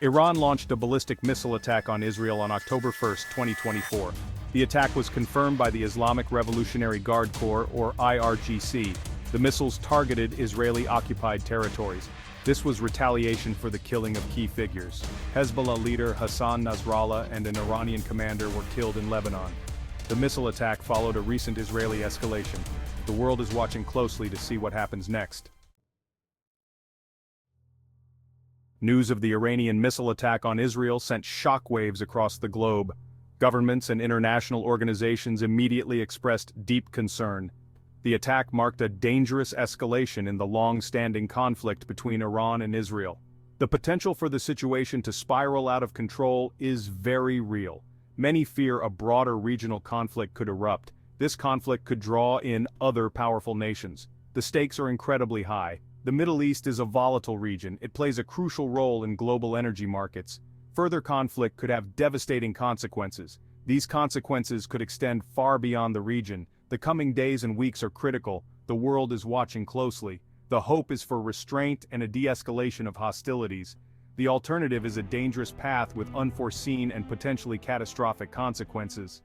Iran launched a ballistic missile attack on Israel on October 1, 2024. The attack was confirmed by the Islamic Revolutionary Guard Corps, or IRGC. The missiles targeted Israeli-occupied territories. This was retaliation for the killing of key figures. Hezbollah leader Hassan Nasrallah and an Iranian commander were killed in Lebanon. The missile attack followed a recent Israeli escalation. The world is watching closely to see what happens next. News of the Iranian missile attack on Israel sent shockwaves across the globe. Governments and international organizations immediately expressed deep concern. The attack marked a dangerous escalation in the long-standing conflict between Iran and Israel. The potential for the situation to spiral out of control is very real. Many fear a broader regional conflict could erupt. This conflict could draw in other powerful nations. The stakes are incredibly high. The Middle East is a volatile region. It plays a crucial role in global energy markets. Further conflict could have devastating consequences. These consequences could extend far beyond the region. The coming days and weeks are critical. The world is watching closely. The hope is for restraint and a de-escalation of hostilities. The alternative is a dangerous path with unforeseen and potentially catastrophic consequences.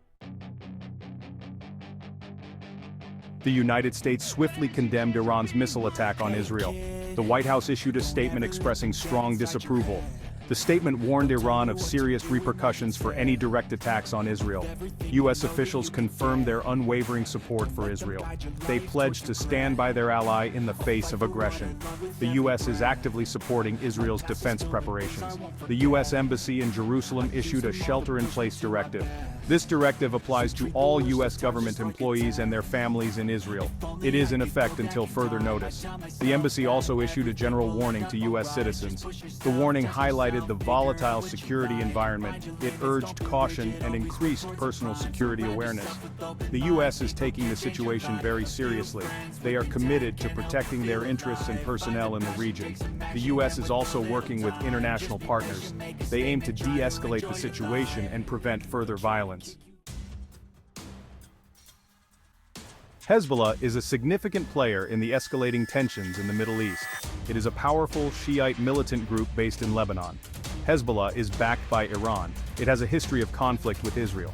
The United States swiftly condemned Iran's missile attack on Israel. The White House issued a statement expressing strong disapproval. The statement warned Iran of serious repercussions for any direct attacks on Israel. U.S. officials confirmed their unwavering support for Israel. They pledged to stand by their ally in the face of aggression. The U.S. is actively supporting Israel's defense preparations. The U.S. Embassy in Jerusalem issued a shelter-in-place directive. This directive applies to all U.S. government employees and their families in Israel. It is in effect until further notice. The embassy also issued a general warning to U.S. citizens. The warning highlighted the volatile security environment. It urged caution and increased personal security awareness. The U.S. is taking the situation very seriously. They are committed to protecting their interests and personnel in the region. The U.S. is also working with international partners. They aim to de-escalate the situation and prevent further violence. Hezbollah is a significant player in the escalating tensions in the Middle East. It is a powerful Shiite militant group based in Lebanon. Hezbollah is backed by Iran. It has a history of conflict with Israel.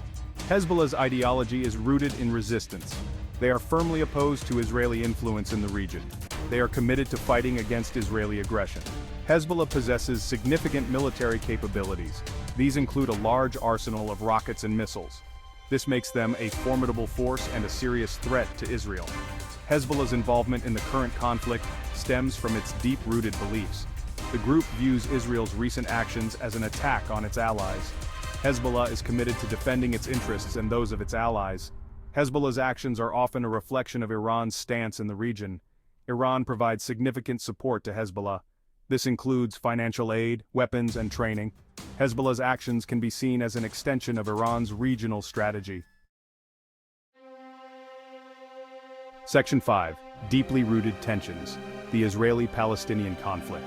Hezbollah's ideology is rooted in resistance. They are firmly opposed to Israeli influence in the region. They are committed to fighting against Israeli aggression. Hezbollah possesses significant military capabilities. These include a large arsenal of rockets and missiles. This makes them a formidable force and a serious threat to Israel. Hezbollah's involvement in the current conflict stems from its deep-rooted beliefs. The group views Israel's recent actions as an attack on its allies. Hezbollah is committed to defending its interests and those of its allies. Hezbollah's actions are often a reflection of Iran's stance in the region. Iran provides significant support to Hezbollah. This includes financial aid, weapons, and training. Hezbollah's actions can be seen as an extension of Iran's regional strategy. Section 5. Deeply rooted tensions. The Israeli-Palestinian conflict.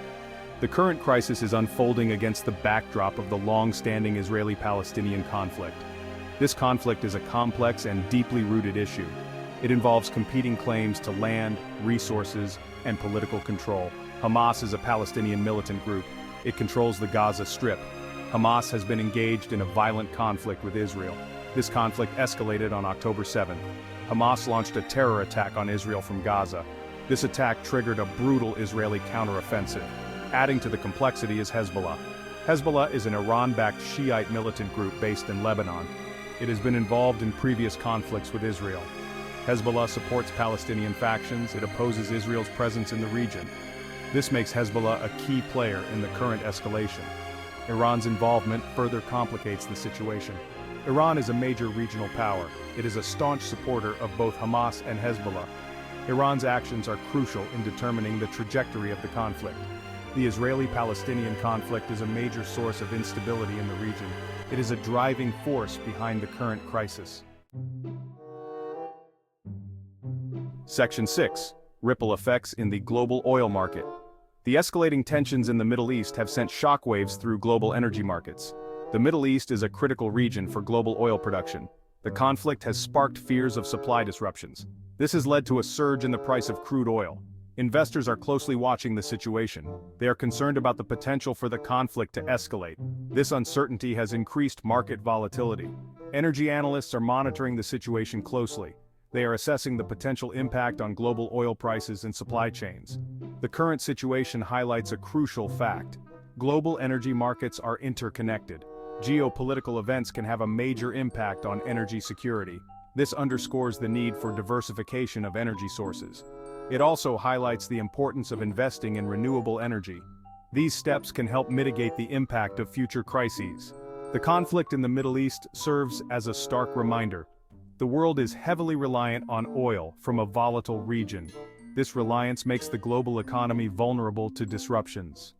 The current crisis is unfolding against the backdrop of the long-standing Israeli-Palestinian conflict. This conflict is a complex and deeply rooted issue. It involves competing claims to land, resources, and political control. Hamas is a Palestinian militant group. It controls the Gaza Strip. Hamas has been engaged in a violent conflict with Israel. This conflict escalated on October 7th. Hamas launched a terror attack on Israel from Gaza. This attack triggered a brutal Israeli counteroffensive. Adding to the complexity is Hezbollah. Hezbollah is an Iran-backed Shiite militant group based in Lebanon. It has been involved in previous conflicts with Israel. Hezbollah supports Palestinian factions. It opposes Israel's presence in the region. This makes Hezbollah a key player in the current escalation. Iran's involvement further complicates the situation. Iran is a major regional power. It is a staunch supporter of both Hamas and Hezbollah. Iran's actions are crucial in determining the trajectory of the conflict. The Israeli-Palestinian conflict is a major source of instability in the region. It is a driving force behind the current crisis. Section 6. Ripple effects in the global oil market. The escalating tensions in the Middle East have sent shockwaves through global energy markets. The Middle East is a critical region for global oil production. The conflict has sparked fears of supply disruptions. This has led to a surge in the price of crude oil. Investors are closely watching the situation. They are concerned about the potential for the conflict to escalate. This uncertainty has increased market volatility. Energy analysts are monitoring the situation closely. They are assessing the potential impact on global oil prices and supply chains. The current situation highlights a crucial fact. Global energy markets are interconnected. Geopolitical events can have a major impact on energy security. This underscores the need for diversification of energy sources. It also highlights the importance of investing in renewable energy. These steps can help mitigate the impact of future crises. The conflict in the Middle East serves as a stark reminder. The world is heavily reliant on oil from a volatile region. This reliance makes the global economy vulnerable to disruptions.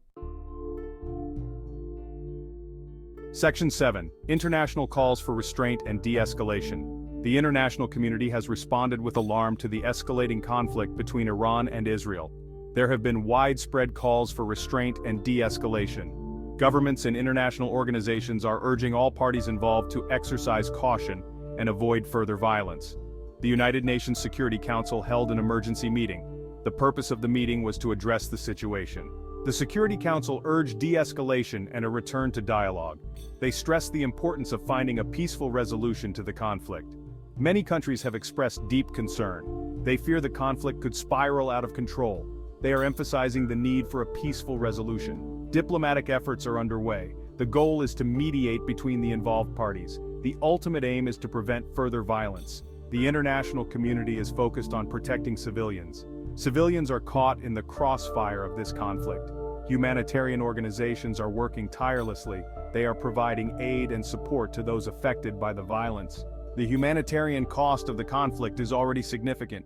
Section 7. International calls for restraint and de-escalation. The international community has responded with alarm to the escalating conflict between Iran and Israel. There have been widespread calls for restraint and de-escalation. Governments and international organizations are urging all parties involved to exercise caution and avoid further violence. The United Nations Security Council held an emergency meeting. The purpose of the meeting was to address the situation. The Security Council urged de-escalation and a return to dialogue. They stressed the importance of finding a peaceful resolution to the conflict. Many countries have expressed deep concern. They fear the conflict could spiral out of control. They are emphasizing the need for a peaceful resolution. Diplomatic efforts are underway. The goal is to mediate between the involved parties. The ultimate aim is to prevent further violence. The international community is focused on protecting civilians. Civilians are caught in the crossfire of this conflict. Humanitarian organizations are working tirelessly. They are providing aid and support to those affected by the violence. The humanitarian cost of the conflict is already significant.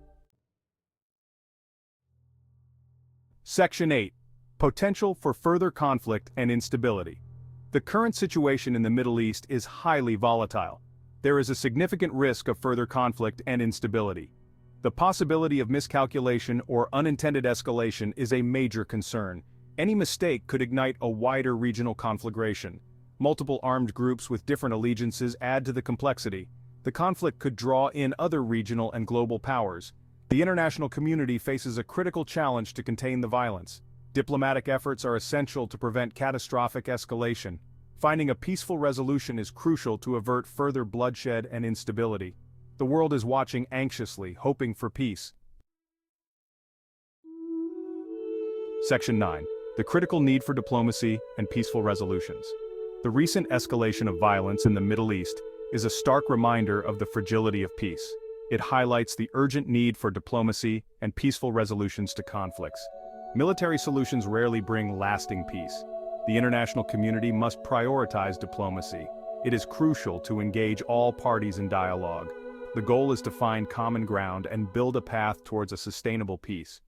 Section 8. Potential for further conflict and instability. The current situation in the Middle East is highly volatile. There is a significant risk of further conflict and instability. The possibility of miscalculation or unintended escalation is a major concern. Any mistake could ignite a wider regional conflagration. Multiple armed groups with different allegiances add to the complexity. The conflict could draw in other regional and global powers. The international community faces a critical challenge to contain the violence. Diplomatic efforts are essential to prevent catastrophic escalation. Finding a peaceful resolution is crucial to avert further bloodshed and instability. The world is watching anxiously, hoping for peace. Section 9. The critical need for diplomacy and peaceful resolutions. The recent escalation of violence in the Middle East is a stark reminder of the fragility of peace. It highlights the urgent need for diplomacy and peaceful resolutions to conflicts. Military solutions rarely bring lasting peace. The international community must prioritize diplomacy. It is crucial to engage all parties in dialogue. The goal is to find common ground and build a path towards a sustainable peace.